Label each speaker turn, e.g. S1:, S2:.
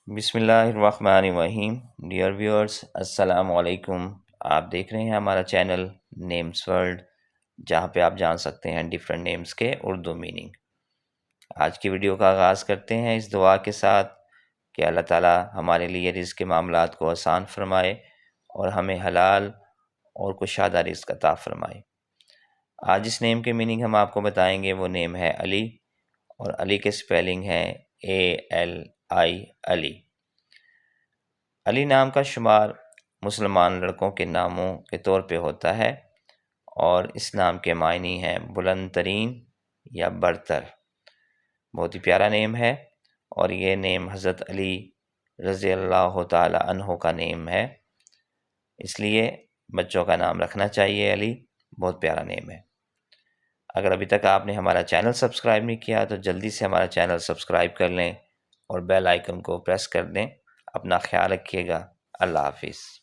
S1: بسم اللہ الرحمن الرحیم۔ ڈیئر ویورز، السلام علیکم۔ آپ دیکھ رہے ہیں ہمارا چینل نیمز ورلڈ، جہاں پہ آپ جان سکتے ہیں ڈیفرنٹ نیمز کے اردو میننگ۔ آج کی ویڈیو کا آغاز کرتے ہیں اس دعا کے ساتھ کہ اللہ تعالیٰ ہمارے لیے رزق کے معاملات کو آسان فرمائے اور ہمیں حلال اور کشادہ رزق عطا فرمائے۔ آج اس نیم کے میننگ ہم آپ کو بتائیں گے۔ وہ نیم ہے علی، اور علی کے سپیلنگ ہے ALI، علی۔ علی نام کا شمار مسلمان لڑکوں کے ناموں کے طور پہ ہوتا ہے، اور اس نام کے معنی ہیں بلند ترین یا برتر۔ بہت ہی پیارا نیم ہے، اور یہ نیم حضرت علی رضی اللہ تعالی عنہ کا نیم ہے، اس لیے بچوں کا نام رکھنا چاہیے علی۔ بہت پیارا نیم ہے۔ اگر ابھی تک آپ نے ہمارا چینل سبسکرائب نہیں کیا تو جلدی سے ہمارا چینل سبسکرائب کر لیں اور بیل آئیکن کو پریس کر دیں۔ اپنا خیال رکھیے گا۔ اللہ حافظ۔